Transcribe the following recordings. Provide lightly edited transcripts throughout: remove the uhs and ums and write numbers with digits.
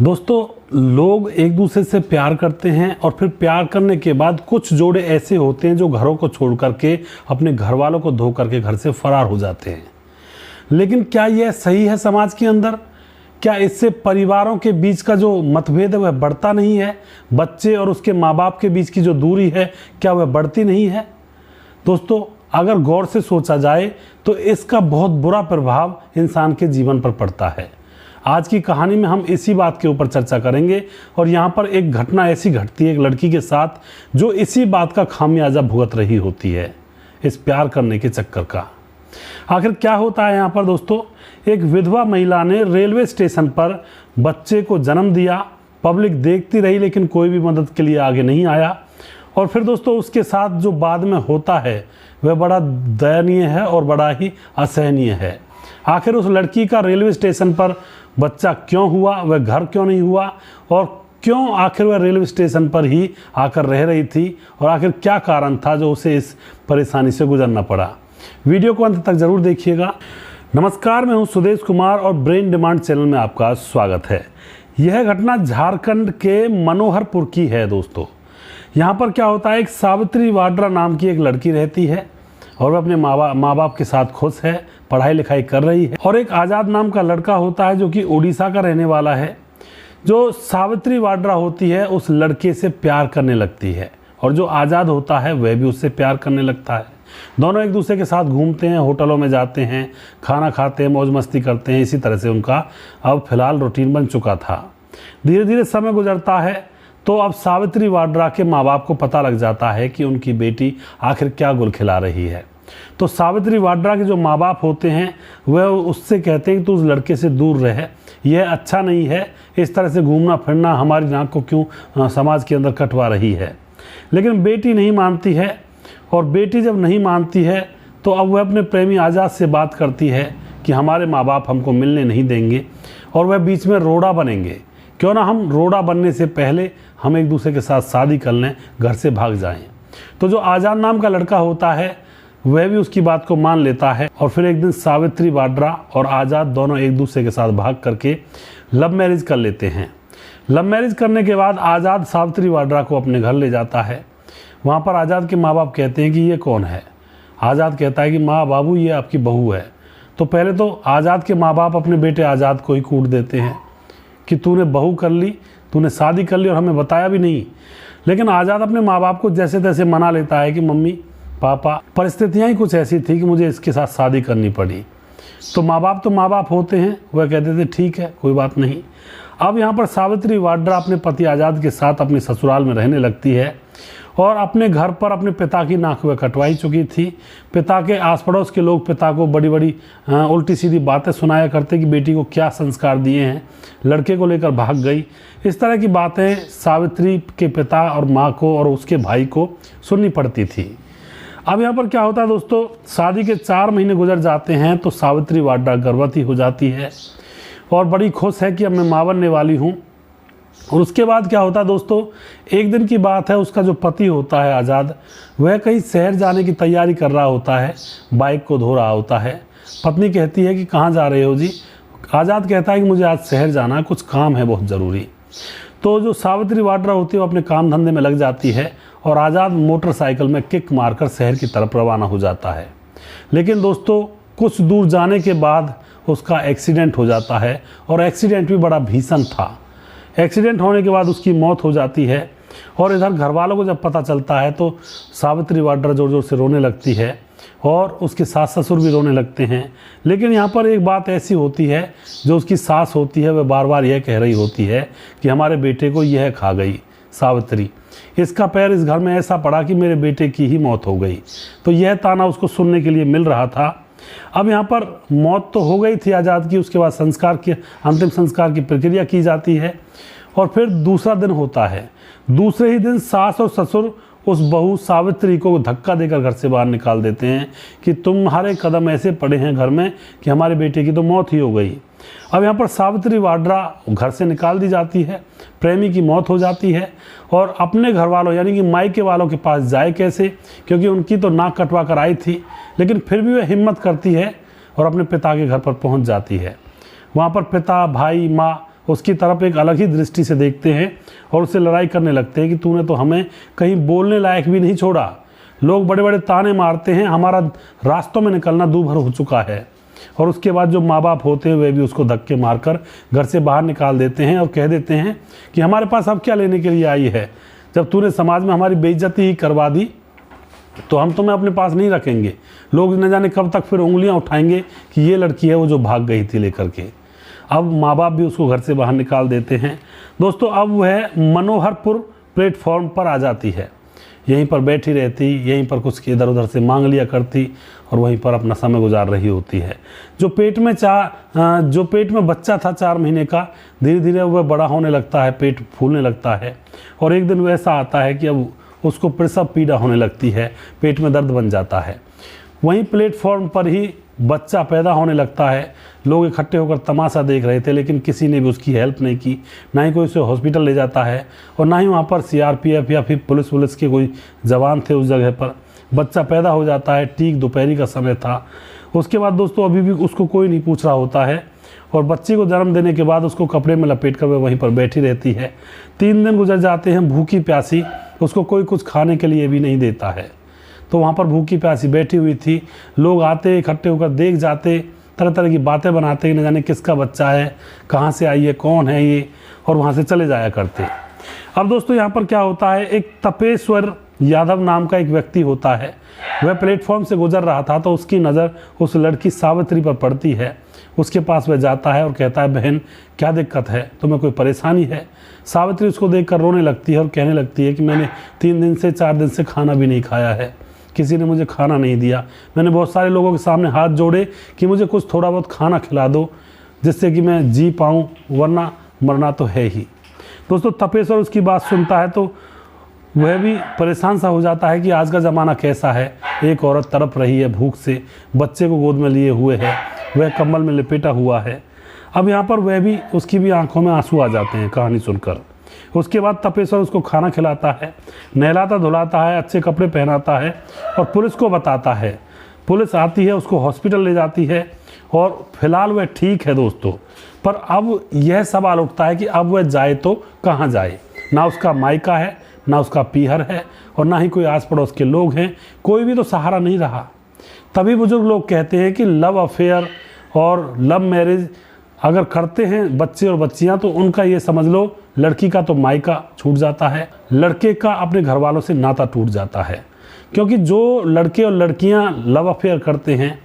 दोस्तों, लोग एक दूसरे से प्यार करते हैं और फिर प्यार करने के बाद कुछ जोड़े ऐसे होते हैं जो घरों को छोड़ करके अपने घर वालों को धो करके घर से फरार हो जाते हैं। लेकिन क्या यह सही है समाज के अंदर? क्या इससे परिवारों के बीच का जो मतभेद है वह बढ़ता नहीं है? बच्चे और उसके माँ बाप के बीच की जो दूरी है क्या वह बढ़ती नहीं है? दोस्तों, अगर गौर से सोचा जाए तो इसका बहुत बुरा प्रभाव इंसान के जीवन पर पड़ता है। आज की कहानी में हम इसी बात के ऊपर चर्चा करेंगे और यहाँ पर एक घटना ऐसी घटती है एक लड़की के साथ जो इसी बात का खामियाजा भुगत रही होती है, इस प्यार करने के चक्कर का। आखिर क्या होता है यहाँ पर दोस्तों? एक विधवा महिला ने रेलवे स्टेशन पर बच्चे को जन्म दिया। पब्लिक देखती रही लेकिन कोई भी मदद के लिए आगे नहीं आया। और फिर दोस्तों उसके साथ जो बाद में होता है वह बड़ा दयनीय है और बड़ा ही असहनीय है। आखिर उस लड़की का रेलवे स्टेशन पर बच्चा क्यों हुआ, वह घर क्यों नहीं हुआ, और क्यों आखिर वह रेलवे स्टेशन पर ही आकर रह रही थी, और आखिर क्या कारण था जो उसे इस परेशानी से गुजरना पड़ा। वीडियो को अंत तक जरूर देखिएगा। नमस्कार, मैं हूं सुदेश कुमार और ब्रेन डिमांड चैनल में आपका स्वागत है। यह घटना झारखंड के मनोहरपुर की है दोस्तों। यहाँ पर क्या होता है, एक सावित्री वाड्रा नाम की एक लड़की रहती है और वह अपने माँ बाप के साथ खुश है, पढ़ाई लिखाई कर रही है। और एक आज़ाद नाम का लड़का होता है जो कि उड़ीसा का रहने वाला है। जो सावित्री वाड्रा होती है उस लड़के से प्यार करने लगती है और जो आज़ाद होता है वह भी उससे प्यार करने लगता है। दोनों एक दूसरे के साथ घूमते हैं, होटलों में जाते हैं, खाना खाते हैं, मौज मस्ती करते हैं। इसी तरह से उनका अब फिलहाल रूटीन बन चुका था। धीरे धीरे समय गुजरता है तो अब सावित्री वाड्रा के माँ बाप को पता लग जाता है कि उनकी बेटी आखिर क्या गुल खिला रही है। तो सावित्री वाड्रा के जो माँ बाप होते हैं वह उससे कहते हैं कि तू उस लड़के से दूर रहे, यह अच्छा नहीं है, इस तरह से घूमना फिरना हमारी नाक को क्यों समाज के अंदर कटवा रही है। लेकिन बेटी नहीं मानती है और बेटी जब नहीं मानती है तो अब वह अपने प्रेमी आज़ाद से बात करती है कि हमारे माँ बाप हमको मिलने नहीं देंगे और वह बीच में रोड़ा बनेंगे। क्यों ना हम रोड़ा बनने से पहले हम एक दूसरे के साथ शादी कर लें, घर से भाग जाएं। तो जो आज़ाद नाम का लड़का होता है वह भी उसकी बात को मान लेता है और फिर एक दिन सावित्री वाड्रा और आज़ाद दोनों एक दूसरे के साथ भाग करके लव मैरिज कर लेते हैं। लव मैरिज करने के बाद आज़ाद सावित्री वाड्रा को अपने घर ले जाता है। वहाँ पर आज़ाद के माँ बाप कहते हैं कि ये कौन है? आज़ाद कहता है कि माँ बाबू ये आपकी बहू है। तो पहले तो आज़ाद के माँ बाप अपने बेटे आज़ाद को ही कूट देते हैं कि तूने बहू कर ली, तूने शादी कर ली और हमें बताया भी नहीं। लेकिन आज़ाद अपने माँ बाप को जैसे तैसे मना लेता है कि मम्मी पापा, परिस्थितियाँ ही कुछ ऐसी थी कि मुझे इसके साथ शादी करनी पड़ी। तो माँ बाप होते हैं, वह कहते थे ठीक है कोई बात नहीं। अब यहाँ पर सावित्री वाड्रा अपने पति आज़ाद के साथ अपने ससुराल में रहने लगती है और अपने घर पर अपने पिता की नाक वह कटवाई चुकी थी। पिता के आस पड़ोस के लोग पिता को बड़ी बड़ी उल्टी सीधी बातें सुनाया करते कि बेटी को क्या संस्कार दिए हैं, लड़के को लेकर भाग गई। इस तरह की बातें सावित्री के पिता और माँ को और उसके भाई को सुननी पड़ती थी। अब यहाँ पर क्या होता है दोस्तों, शादी के 4 महीने गुजर जाते हैं तो सावित्री वाड्रा गर्भवती हो जाती है और बड़ी खुश है कि अब मैं माँ बनने वाली हूँ। और उसके बाद क्या होता है दोस्तों, एक दिन की बात है, उसका जो पति होता है आज़ाद, वह कहीं शहर जाने की तैयारी कर रहा होता है, बाइक को धो रहा होता है। पत्नी कहती है कि कहाँ जा रहे हो जी? आज़ाद कहता है कि मुझे आज शहर जाना है, कुछ काम है बहुत ज़रूरी। तो जो सावित्री वाड्रा होती है वो अपने काम धंधे में लग जाती है और आज़ाद मोटरसाइकिल में किक मारकर शहर की तरफ रवाना हो जाता है। लेकिन दोस्तों कुछ दूर जाने के बाद उसका एक्सीडेंट हो जाता है और एक्सीडेंट भी बड़ा भीषण था। एक्सीडेंट होने के बाद उसकी मौत हो जाती है और इधर घर वालों को जब पता चलता है तो सावित्री वाड्रा ज़ोर ज़ोर से रोने लगती है और उसके सास ससुर भी रोने लगते हैं। लेकिन यहाँ पर एक बात ऐसी होती है, जो उसकी सास होती है वह बार बार यह कह रही होती है कि हमारे बेटे को यह खा गई सावित्री, इसका पैर इस घर में ऐसा पड़ा कि मेरे बेटे की ही मौत हो गई। तो यह ताना उसको सुनने के लिए मिल रहा था। अब यहाँ पर मौत तो हो गई थी आज़ाद की, उसके बाद अंतिम संस्कार की प्रक्रिया की जाती है और फिर दूसरा दिन होता है। दूसरे ही दिन सास और ससुर उस बहू सावित्री को धक्का देकर घर से बाहर निकाल देते हैं कि तुम्हारे कदम ऐसे पड़े हैं घर में कि हमारे बेटे की तो मौत ही हो गई। अब यहाँ पर सावित्री वाड्रा घर से निकाल दी जाती है, प्रेमी की मौत हो जाती है और अपने घर वालों यानी कि मायके वालों के पास जाए कैसे, क्योंकि उनकी तो नाक कटवा कर आई थी। लेकिन फिर भी वह हिम्मत करती है और अपने पिता के घर पर पहुँच जाती है। वहाँ पर पिता, भाई, माँ उसकी तरफ एक अलग ही दृष्टि से देखते हैं और उससे लड़ाई करने लगते हैं कि तूने तो हमें कहीं बोलने लायक भी नहीं छोड़ा। लोग बड़े बड़े ताने मारते हैं, हमारा रास्तों में निकलना दूभर हो चुका है। और उसके बाद जो माँ बाप होते हैं वे भी उसको धक्के मारकर घर से बाहर निकाल देते हैं और कह देते हैं कि हमारे पास अब क्या लेने के लिए आई है, जब तूने समाज में हमारी बेइज्जती ही करवा दी तो हम तुम्हें अपने पास नहीं रखेंगे। लोग न जाने कब तक फिर उंगलियां उठाएंगे कि ये लड़की है वो जो भाग गई थी लेकर के। अब माँ बाप भी उसको घर से बाहर निकाल देते हैं। दोस्तों अब वह मनोहरपुर प्लेटफॉर्म पर आ जाती है, यहीं पर बैठी रहती, यहीं पर कुछ इधर उधर से मांग लिया करती और वहीं पर अपना समय गुजार रही होती है। जो पेट में बच्चा था 4 महीने का, धीरे धीरे वह बड़ा होने लगता है, पेट फूलने लगता है और एक दिन वैसा आता है कि अब उसको प्रसव पीड़ा होने लगती है, पेट में दर्द बन जाता है। वहीं प्लेटफॉर्म पर ही बच्चा पैदा होने लगता है। लोग इकट्ठे होकर तमाशा देख रहे थे, लेकिन किसी ने भी उसकी हेल्प नहीं की, ना ही कोई उसे हॉस्पिटल ले जाता है और ना ही वहाँ पर CRPF या फिर पुलिस के कोई जवान थे उस जगह पर। बच्चा पैदा हो जाता है, ठीक दोपहरी का समय था। उसके बाद दोस्तों अभी भी उसको कोई नहीं पूछ रहा होता है और बच्चे को जन्म देने के बाद उसको कपड़े में लपेट कर वह वहीं पर बैठी रहती है। 3 दिन गुजर जाते हैं भूखी प्यासी, उसको कोई कुछ खाने के लिए भी नहीं देता है। तो वहाँ पर भूखी प्यासी बैठी हुई थी, लोग आते इकट्ठे होकर देख जाते, तरह तरह की बातें बनाते कि न जाने किसका बच्चा है, कहाँ से आई है, कौन है ये, और वहाँ से चले जाया करते। अब दोस्तों यहाँ पर क्या होता है, एक तपेश्वर यादव नाम का एक व्यक्ति होता है। वह प्लेटफॉर्म से गुजर रहा था तो उसकी नज़र उस लड़की सावित्री पर पड़ती है। उसके पास वह जाता है और कहता है, बहन क्या दिक्कत है, तुम्हें कोई परेशानी है? सावित्री उसको देखकर रोने लगती है और कहने लगती है कि मैंने 3 दिन से 4 दिन से खाना भी नहीं खाया है, किसी ने मुझे खाना नहीं दिया। मैंने बहुत सारे लोगों के सामने हाथ जोड़े कि मुझे कुछ थोड़ा बहुत खाना खिला दो जिससे कि मैं जी पाऊँ, वरना मरना तो है ही। दोस्तों तपेश्वर उसकी बात सुनता है तो वह भी परेशान सा हो जाता है कि आज का ज़माना कैसा है। एक औरत तड़प रही है भूख से, बच्चे को गोद में लिए हुए है, वह कंबल में लपेटा हुआ है। अब यहाँ पर वह भी, उसकी भी आंखों में आंसू आ जाते हैं कहानी सुनकर। उसके बाद तपेश्वर उसको खाना खिलाता है, नहलाता धुलाता है, अच्छे कपड़े पहनाता है और पुलिस को बताता है। पुलिस आती है, उसको हॉस्पिटल ले जाती है और फिलहाल वह ठीक है दोस्तों। पर अब यह सवाल उठता है कि अब वह जाए तो कहाँ जाए। ना उसका मायका है, ना उसका पीहर है और ना ही कोई आस पड़ोस के लोग हैं, कोई भी तो सहारा नहीं रहा। तभी बुजुर्ग लोग कहते हैं कि लव अफेयर और लव मैरिज अगर करते हैं बच्चे और बच्चियां तो उनका ये समझ लो, लड़की का तो मायका छूट जाता है, लड़के का अपने घर वालों से नाता टूट जाता है। क्योंकि जो लड़के और लड़कियां लव अफेयर करते हैं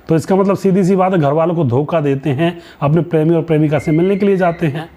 तो इसका मतलब सीधी सी बात है, घर वालों को धोखा देते हैं, अपने प्रेमी और प्रेमिका से मिलने के लिए जाते हैं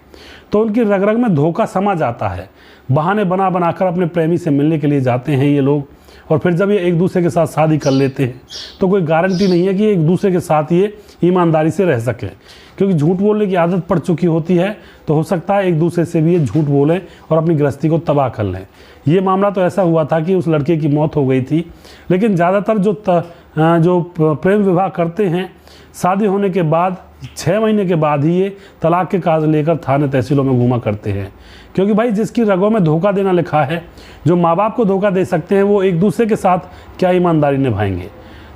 तो उनकी रग रग में धोखा समा जाता है। बहाने बना बनाकर अपने प्रेमी से मिलने के लिए जाते हैं ये लोग, और फिर जब ये एक दूसरे के साथ शादी कर लेते हैं तो कोई गारंटी नहीं है कि एक दूसरे के साथ ये ईमानदारी से रह सकें, क्योंकि झूठ बोलने की आदत पड़ चुकी होती है। तो हो सकता है एक दूसरे से भी ये झूठ बोलें और अपनी गृहस्थी को तबाह कर लें। ये मामला तो ऐसा हुआ था कि उस लड़के की मौत हो गई थी, लेकिन ज़्यादातर जो प्रेम विवाह करते हैं शादी होने के बाद 6 महीने के बाद ही ये तलाक के कागज लेकर थाने तहसीलों में घूमा करते हैं। क्योंकि भाई जिसकी रगों में धोखा देना लिखा है, जो माँ बाप को धोखा दे सकते हैं, वो एक दूसरे के साथ क्या ईमानदारी निभाएंगे।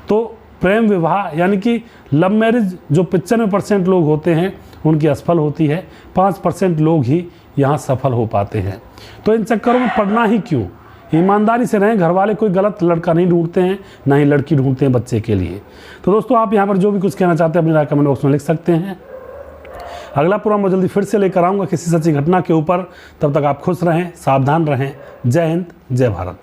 तो प्रेम विवाह यानी कि लव मैरिज जो 95% लोग होते हैं उनकी असफल होती है, 5% लोग ही यहाँ सफल हो पाते हैं। तो इन चक्करों में पड़ना ही क्यों, ईमानदारी से रहें। घर वाले कोई गलत लड़का नहीं ढूंढते हैं, ना ही लड़की ढूंढते हैं बच्चे के लिए। तो दोस्तों आप यहाँ पर जो भी कुछ कहना चाहते हैं अपनी राय कमेंट बॉक्स में लिख सकते हैं। अगला प्रोग्राम मैं जल्दी फिर से लेकर आऊँगा किसी सच्ची घटना के ऊपर। तब तक आप खुश रहें, सावधान रहें। जय हिंद, जय भारत।